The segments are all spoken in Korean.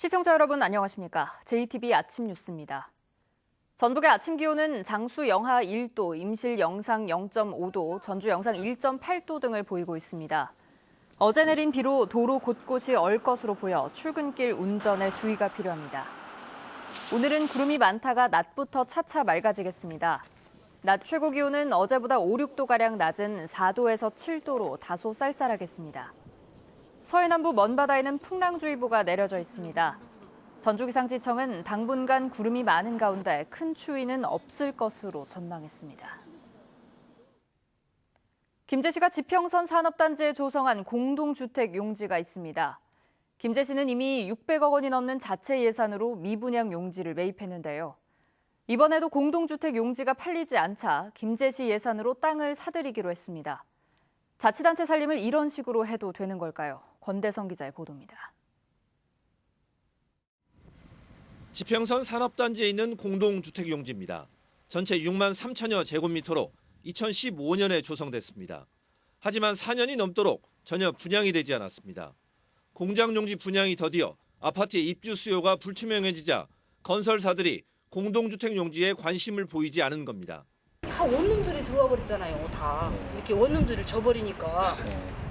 시청자 여러분 안녕하십니까? JTBC 아침 뉴스입니다. 전북의 아침 기온은 장수 영하 1도, 임실 영상 0.5도, 전주 영상 1.8도 등을 보이고 있습니다. 어제 내린 비로 도로 곳곳이 얼 것으로 보여 출근길 운전에 주의가 필요합니다. 오늘은 구름이 많다가 낮부터 차차 맑아지겠습니다. 낮 최고 기온은 어제보다 5, 6도가량 낮은 4도에서 7도로 다소 쌀쌀하겠습니다. 서해남부 먼바다에는 풍랑주의보가 내려져 있습니다. 전주기상지청은 당분간 구름이 많은 가운데 큰 추위는 없을 것으로 전망했습니다. 김제시가 지평선 산업단지에 조성한 공동주택 용지가 있습니다. 김제시는 이미 600억 원이 넘는 자체 예산으로 미분양 용지를 매입했는데요. 이번에도 공동주택 용지가 팔리지 않자 김제시 예산으로 땅을 사들이기로 했습니다. 자치단체 살림을 이런 식으로 해도 되는 걸까요? 권대성 기자의 보도입니다. 지평선 산업단지에 있는 공동주택 용지입니다. 전체 6만 3천여 제곱미터로 2015년에 조성됐습니다. 하지만 4년이 넘도록 전혀 분양이 되지 않았습니다. 공장 용지 분양이 더디어 아파트의 입주 수요가 불투명해지자 건설사들이 공동주택 용지에 관심을 보이지 않은 겁니다. 다 원룸들이 들어와 버렸잖아요. 다 이렇게 원룸들을 져버리니까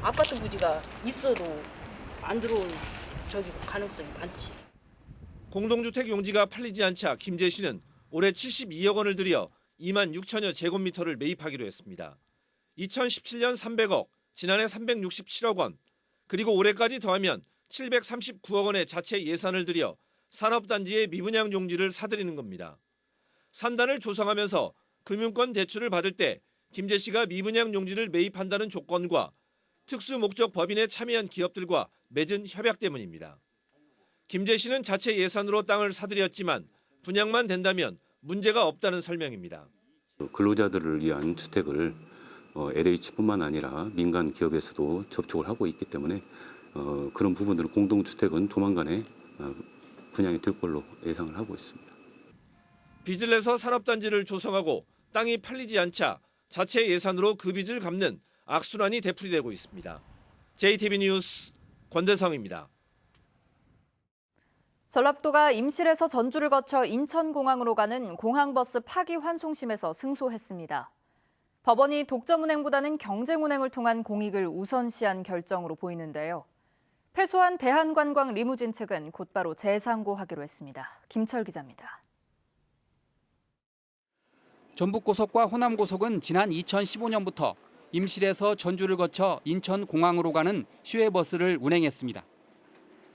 아파트 부지가 있어도 안 들어올 가능성이 많지. 공동주택 용지가 팔리지 않자 김제시는 올해 72억 원을 들여 2만 6천여 제곱미터를 매입하기로 했습니다. 2017년 300억, 지난해 367억 원, 그리고 올해까지 더하면 739억 원의 자체 예산을 들여 산업단지의 미분양 용지를 사들이는 겁니다. 산단을 조성하면서 금융권 대출을 받을 때 김제시가 미분양 용지를 매입한다는 조건과 특수목적 법인에 참여한 기업들과 맺은 협약 때문입니다. 김제시는 자체 예산으로 땅을 사들였지만 분양만 된다면 문제가 없다는 설명입니다. 근로자들을 위한 주택을 LH뿐만 아니라 민간 기업에서도 접촉을 하고 있기 때문에 그런 부분들을 공동주택은 조만간에 분양이 될 걸로 예상을 하고 있습니다. 빚을 내서 산업단지를 조성하고 땅이 팔리지 않자 자체 예산으로 그 빚을 갚는 악순환이 되풀이되고 있습니다. JTBC 뉴스 권대성입니다. 전라북도가 임실에서 전주를 거쳐 인천공항으로 가는 공항버스 파기환송심에서 승소했습니다. 법원이 독점운행보다는 경쟁운행을 통한 공익을 우선시한 결정으로 보이는데요. 패소한 대한관광 리무진 측은 곧바로 재상고하기로 했습니다. 김철 기자입니다. 전북고속과 호남고속은 지난 2015년부터 임실에서 전주를 거쳐 인천공항으로 가는 시외버스를 운행했습니다.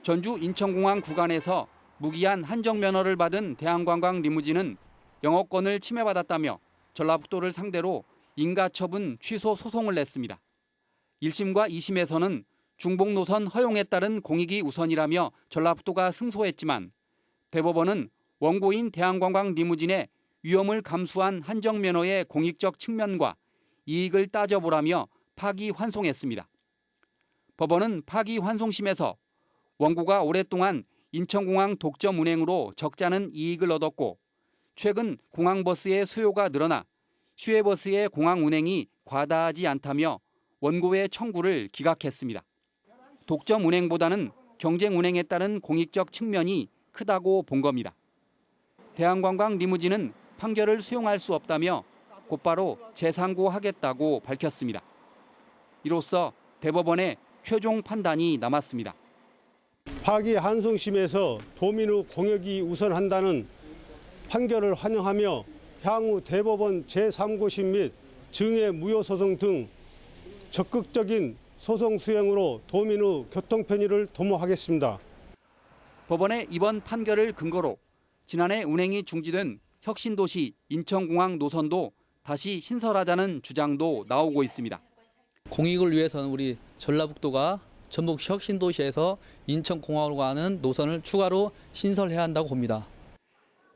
전주 인천공항 구간에서 무기한 한정면허를 받은 대한관광 리무진은 영업권을 침해받았다며 전라북도를 상대로 인가처분 취소 소송을 냈습니다. 1심과 2심에서는 중복 노선 허용에 따른 공익이 우선이라며 전라북도가 승소했지만 대법원은 원고인 대한관광 리무진의 위험을 감수한 한정면허의 공익적 측면과 이익을 따져보라며 파기환송했습니다. 법원은 파기환송심에서 원고가 오랫동안 인천공항 독점 운행으로 적잖은 이익을 얻었고 최근 공항버스의 수요가 늘어나 시외버스의 공항 운행이 과다하지 않다며 원고의 청구를 기각했습니다. 독점 운행보다는 경쟁 운행에 따른 공익적 측면이 크다고 본 겁니다. 대한관광 리무진은 판결을 수용할 수 없다며 곧바로 재상고하겠다고 밝혔습니다. 이로써 대법원의 최종 판단이 남았습니다. 파기환송심에서 도민의 공익이 우선한다는 판결을 환영하며 향후 대법원 제3고심 및 증액 무효소송 등 적극적인 소송 수행으로 도민의 교통 편의를 도모하겠습니다. 법원의 이번 판결을 근거로 지난해 운행이 중지된 혁신도시 인천공항 노선도 다시 신설하자는 주장도 나오고 있습니다. 공익을 위해서는 우리 전라북도가 전북 혁신도시에서 인천공항으로 가는 노선을 추가로 신설해야 한다고 봅니다.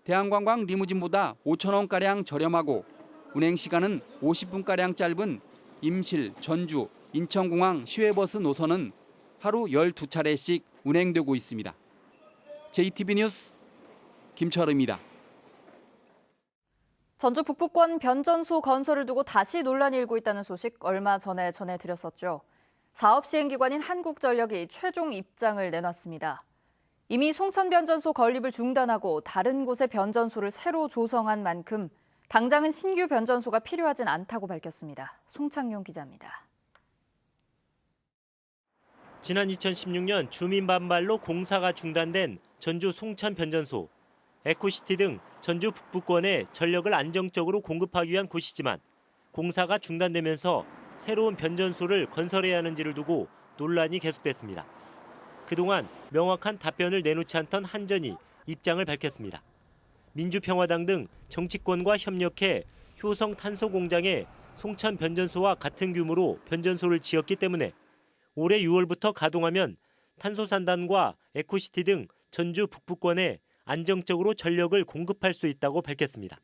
대한관광 리무진보다 5천 원가량 저렴하고 운행 시간은 50분가량 짧은 임실, 전주, 인천공항 시외버스 노선은 하루 12차례씩 운행되고 있습니다. JTBC 뉴스 김철입니다. 전주 북부권 변전소 건설을 두고 다시 논란이 일고 있다는 소식 얼마 전에 전해드렸었죠. 사업 시행 기관인 한국전력이 최종 입장을 내놨습니다. 이미 송천 변전소 건립을 중단하고 다른 곳에 변전소를 새로 조성한 만큼 당장은 신규 변전소가 필요하진 않다고 밝혔습니다. 송창용 기자입니다. 지난 2016년 주민 반발로 공사가 중단된 전주 송천 변전소. 에코시티 등 전주 북부권에 전력을 안정적으로 공급하기 위한 곳이지만 공사가 중단되면서 새로운 변전소를 건설해야 하는지를 두고 논란이 계속됐습니다. 그동안 명확한 답변을 내놓지 않던 한전이 입장을 밝혔습니다. 민주평화당 등 정치권과 협력해 효성 탄소 공장에 송천 변전소와 같은 규모로 변전소를 지었기 때문에 올해 6월부터 가동하면 탄소산단과 에코시티 등 전주 북부권에 안정적으로 전력을 공급할 수 있다고 밝혔습니다.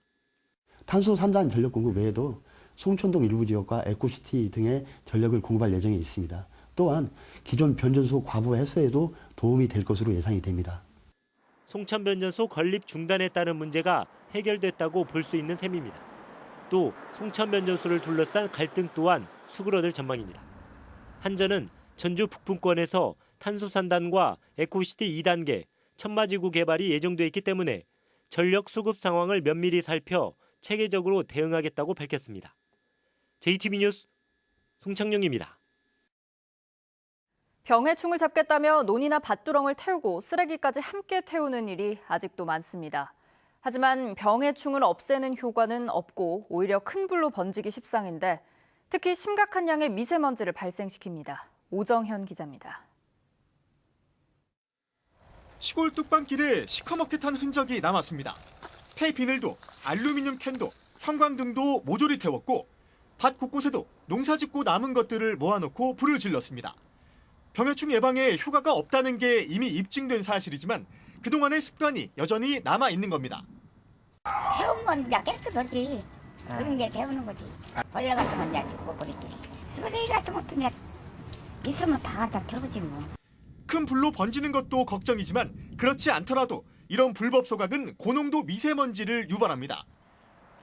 탄소산단 전력 공급 외에도 송천동 일부 지역과 에코시티 등의 전력을 공급할 예정에 있습니다. 또한 기존 변전소 과부 해소에도 도움이 될 것으로 예상이 됩니다. 송천 변전소 건립 중단에 따른 문제가 해결됐다고 볼 수 있는 셈입니다. 또 송천 변전소를 둘러싼 갈등 또한 수그러들 전망입니다. 한전은 전주 북부권에서 탄소산단과 에코시티 2단계 천마지구 개발이 예정돼 있기 때문에 전력 수급 상황을 면밀히 살펴 체계적으로 대응하겠다고 밝혔습니다. JTB 뉴스 송창용입니다. 병의 충을 잡겠다며 논이나 밭두렁을 태우고 쓰레기까지 함께 태우는 일이 아직도 많습니다. 하지만 병의 충을 없애는 효과는 없고 오히려 큰 불로 번지기 십상인데 특히 심각한 양의 미세먼지를 발생시킵니다. 오정현 기자입니다. 시골 뚝방길에 시커멓게 탄 흔적이 남았습니다. 폐비늘도 알루미늄 캔도 형광등도 모조리 태웠고 밭 곳곳에도 농사짓고 남은 것들을 모아놓고 불을 질렀습니다. 병해충 예방에 효과가 없다는 게 이미 입증된 사실이지만 그동안의 습관이 여전히 남아있는 겁니다. 태우면 이제 깨끗하지. 그런 게 태우는 거지. 벌레 같은 건 이제 죽고 그러지. 쓰레기 같은 것도 이제 있으면 다 태우지 뭐. 큰 불로 번지는 것도 걱정이지만 그렇지 않더라도 이런 불법 소각은 고농도 미세먼지를 유발합니다.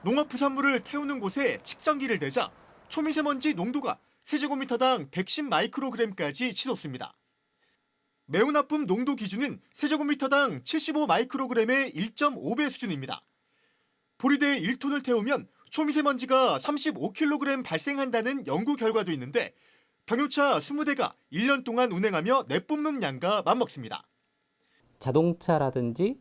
농업부산물을 태우는 곳에 측정기를 대자 초미세먼지 농도가 세제곱미터당 110 마이크로그램까지 치솟습니다. 매우 나쁨 농도 기준은 세제곱미터당 75 마이크로그램의 1.5배 수준입니다. 보리대 1톤을 태우면 초미세먼지가 35kg 발생한다는 연구 결과도 있는데 경유차 20대가 1년 동안 운행하며 내뿜는 양과 맞먹습니다. 자동차라든지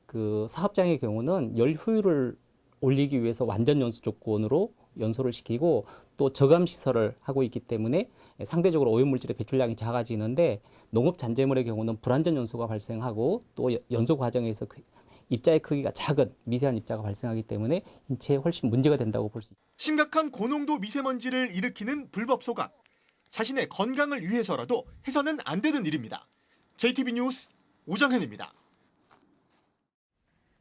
그 사업장의 경우는 열 효율을 올리기 위해서 완전 연소 조건으로 연소를 시키고 또 저감 시설을 하고 있기 때문에 상대적으로 오염물질의 배출량이 작아지는데 농업 잔재물의 경우는 불완전 연소가 발생하고 또 연소 과정에서 입자의 크기가 작은 미세한 입자가 발생하기 때문에 인체에 훨씬 문제가 된다고 볼 수 있습니다. 심각한 고농도 미세먼지를 일으키는 불법 소각. 자신의 건강을 위해서라도 해서는 안 되는 일입니다. JTB 뉴스 오정현입니다.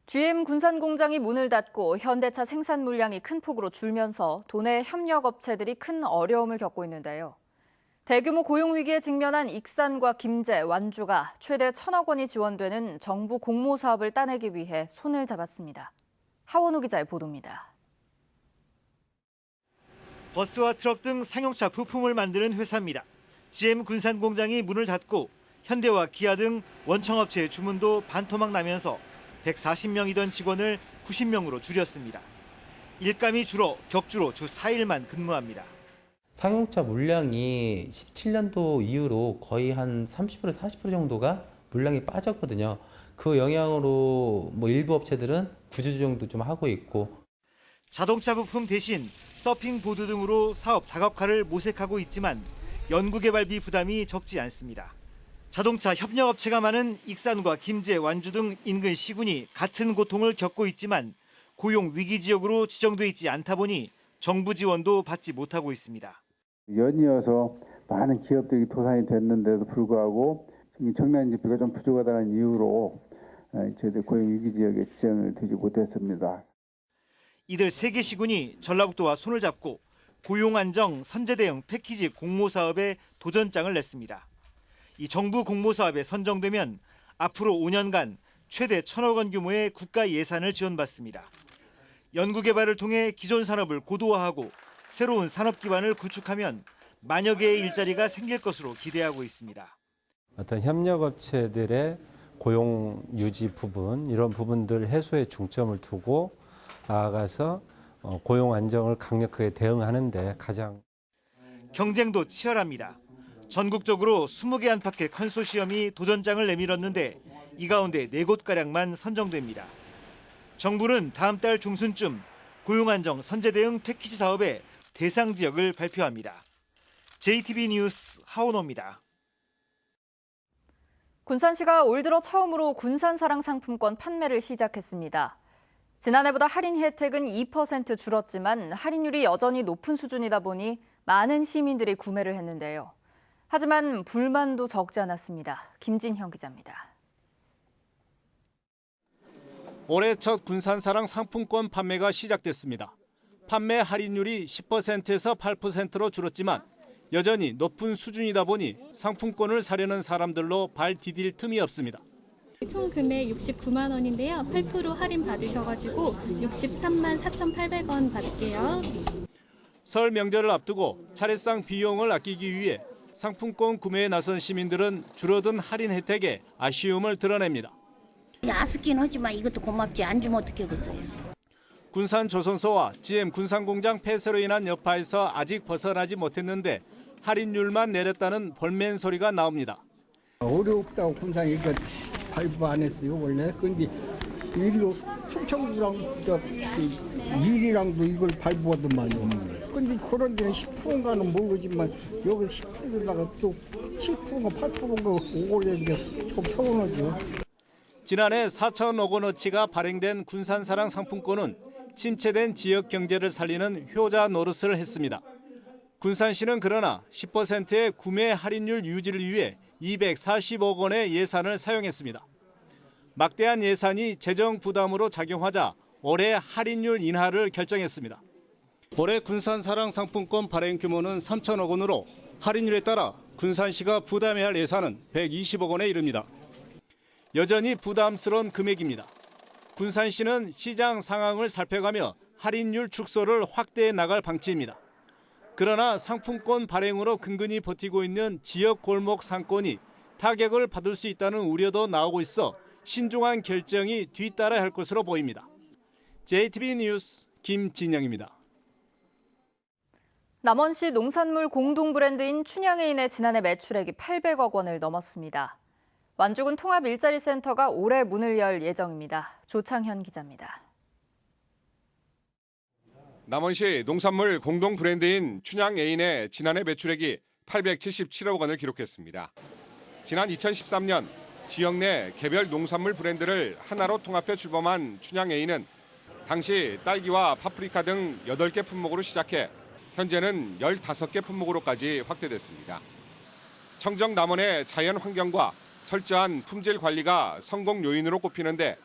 GM 군산 공장이 문을 닫고 현대차 생산 물량이 큰 폭으로 줄면서 도내 협력 업체들이 큰 어려움을 겪고 있는데요. 대규모 고용 위기에 직면한 익산과 김제, 완주가 최대 1,000억 원이 지원되는 정부 공모 사업을 따내기 위해 손을 잡았습니다. 하원우 기자의 보도입니다. 버스와 트럭 등 상용차 부품을 만드는 회사입니다. GM 군산 공장이 문을 닫고 현대와 기아 등 원청업체의 주문도 반토막 나면서 140명이던 직원을 90명으로 줄였습니다. 일감이 줄어 격주로 주 4일만 근무합니다. 상용차 물량이 17년도 이후로 거의 한 30% 40% 정도가 물량이 빠졌거든요. 그 영향으로 일부 업체들은 구조조정도 좀 하고 있고. 자동차 부품 대신 서핑보드 등으로 사업 다각화를 모색하고 있지만 연구개발비 부담이 적지 않습니다. 자동차 협력업체가 많은 익산과 김제, 완주 등 인근 시군이 같은 고통을 겪고 있지만 고용 위기 지역으로 지정돼 있지 않다 보니 정부 지원도 받지 못하고 있습니다. 연이어서 많은 기업들이 도산이 됐는데도 불구하고 청년 인재비가 좀 부족하다는 이유로 저희들 고용 위기 지역에 지정을 되지 못했습니다. 이들 3개 시군이 전라북도와 손을 잡고 고용안정 선제 대응 패키지 공모 사업에 도전장을 냈습니다. 이 정부 공모 사업에 선정되면 앞으로 5년간 최대 1,000억 원 규모의 국가 예산을 지원받습니다. 연구개발을 통해 기존 산업을 고도화하고 새로운 산업 기반을 구축하면 만여 개의 일자리가 생길 것으로 기대하고 있습니다. 어떤 협력업체들의 고용 유지 부분 이런 부분들 해소에 중점을 두고 나아가서 고용 안정을 강력하게 대응하는 데 가장 경쟁도 치열합니다. 전국적으로 20개 안팎의 컨소시엄이 도전장을 내밀었는데 이 가운데 4곳가량만 선정됩니다. 정부는 다음 달 중순쯤 고용안정 선제 대응 패키지 사업의 대상 지역을 발표합니다. JTB 뉴스 하원호입니다. 군산시가 올 들어 처음으로 군산사랑 상품권 판매를 시작했습니다. 지난해보다 할인 혜택은 2% 줄었지만 할인율이 여전히 높은 수준이다 보니 많은 시민들이 구매를 했는데요. 하지만 불만도 적지 않았습니다. 김진형 기자입니다. 올해 첫 군산사랑 상품권 판매가 시작됐습니다. 판매 할인율이 10%에서 8%로 줄었지만 여전히 높은 수준이다 보니 상품권을 사려는 사람들로 발 디딜 틈이 없습니다. 총 금액 69만 원인데요. 8% 할인 받으셔가지고 63만 4,800원 받을게요. 설 명절을 앞두고 차례상 비용을 아끼기 위해 상품권 구매에 나선 시민들은 줄어든 할인 혜택에 아쉬움을 드러냅니다. 아쉽긴 하지만 이것도 고맙지. 안 주면 어떻게 하겠어요. 군산 조선소와 GM 군산공장 폐쇄로 인한 여파에서 아직 벗어나지 못했는데 할인율만 내렸다는 볼멘 소리가 나옵니다. 어렵다고 군산이 이거 발부 안 했어요 원래. 근데 이리로 충청도랑 일이랑도 이걸 발부하더만요. 근데 그런 데는 10%인가는 모르지만 여기서 10%에다가 또 7%인가 8%인가 오르니까 좀 서운하죠. 지난해 4천억 원어치가 발행된 군산사랑 상품권은 침체된 지역 경제를 살리는 효자 노릇을 했습니다. 군산시는 그러나 10%의 구매 할인율 유지를 위해 240억 원의 예산을 사용했습니다. 막대한 예산이 재정 부담으로 작용하자 올해 할인율 인하를 결정했습니다. 올해 군산사랑 상품권 발행 규모는 3천억 원으로 할인율에 따라 군산시가 부담해야 할 예산은 120억 원에 이릅니다. 여전히 부담스러운 금액입니다. 군산시는 시장 상황을 살펴가며 할인율 축소를 확대해 나갈 방침입니다. 그러나 상품권 발행으로 근근히 버티고 있는 지역 골목 상권이 타격을 받을 수 있다는 우려도 나오고 있어 신중한 결정이 뒤따라야 할 것으로 보입니다. JTB 뉴스 김진영입니다. 남원시 농산물 공동 브랜드인 춘향애인의 지난해 매출액이 800억 원을 넘었습니다. 완주군 통합 일자리 센터가 올해 문을 열 예정입니다. 조창현 기자입니다. 남원시 농산물 공동 브랜드인 춘향애인의 지난해 매출액이 877억 원을 기록했습니다. 지난 2013년 지역 내 개별 농산물 브랜드를 하나로 통합해 출범한 춘향애인은 당시 딸기와 파프리카 등 8개 품목으로 시작해 현재는 15개 품목으로까지 확대됐습니다. 청정 남원의 자연 환경과 철저한 품질 관리가 성공 요인으로 꼽히는데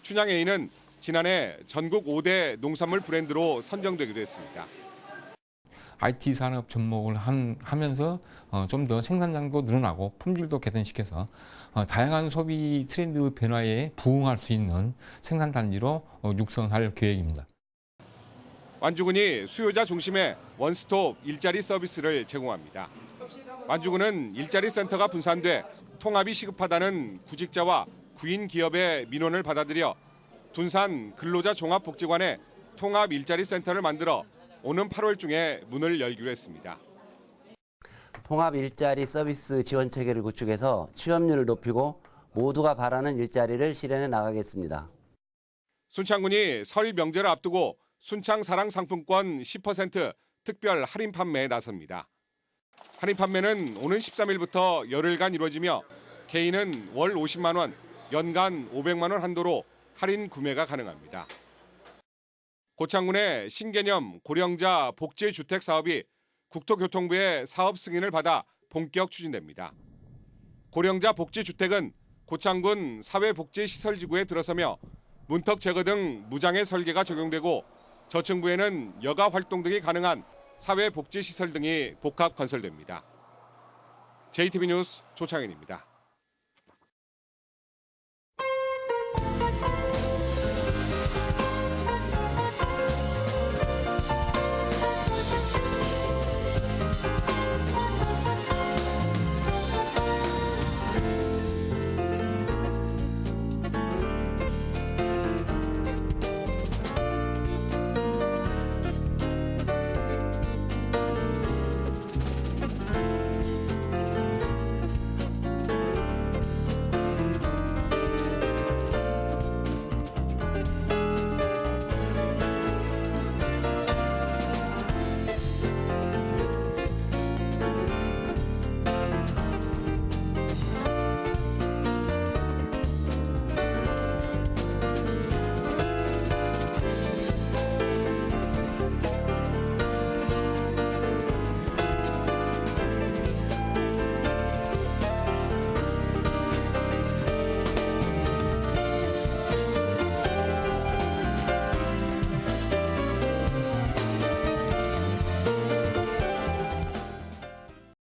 춘향애인은 지난해 전국 5대 농산물 브랜드로 선정되기도 했습니다. IT 산업 접목을 하면서 좀 더 생산량도 늘어나고 품질도 개선시켜서 다양한 소비 트렌드 변화에 부응할 수 있는 생산단지로 육성할 계획입니다. 완주군이 수요자 중심의 원스톱 일자리 서비스를 제공합니다. 완주군은 일자리 센터가 분산돼 통합이 시급하다는 구직자와 구인 기업의 민원을 받아들여 둔산 근로자 종합복지관에 통합 일자리 센터를 만들어 오는 8월 중에 문을 열기로 했습니다. 통합 일자리 서비스 지원 체계를 구축해서 취업률을 높이고 모두가 바라는 일자리를 실현해 나가겠습니다. 순창군이 설 명절을 앞두고 순창 사랑 상품권 10% 특별 할인 판매에 나섭니다. 할인 판매는 오는 13일부터 열흘간 이루어지며 개인은 월 50만 원, 연간 500만 원 한도로 할인 구매가 가능합니다. 고창군의 신개념 고령자 복지주택 사업이 국토교통부의 사업 승인을 받아 본격 추진됩니다. 고령자 복지주택은 고창군 사회복지시설지구에 들어서며 문턱 제거 등 무장애 설계가 적용되고 저층부에는 여가 활동 등이 가능한 사회복지시설 등이 복합 건설됩니다. JTB 뉴스 조창현입니다.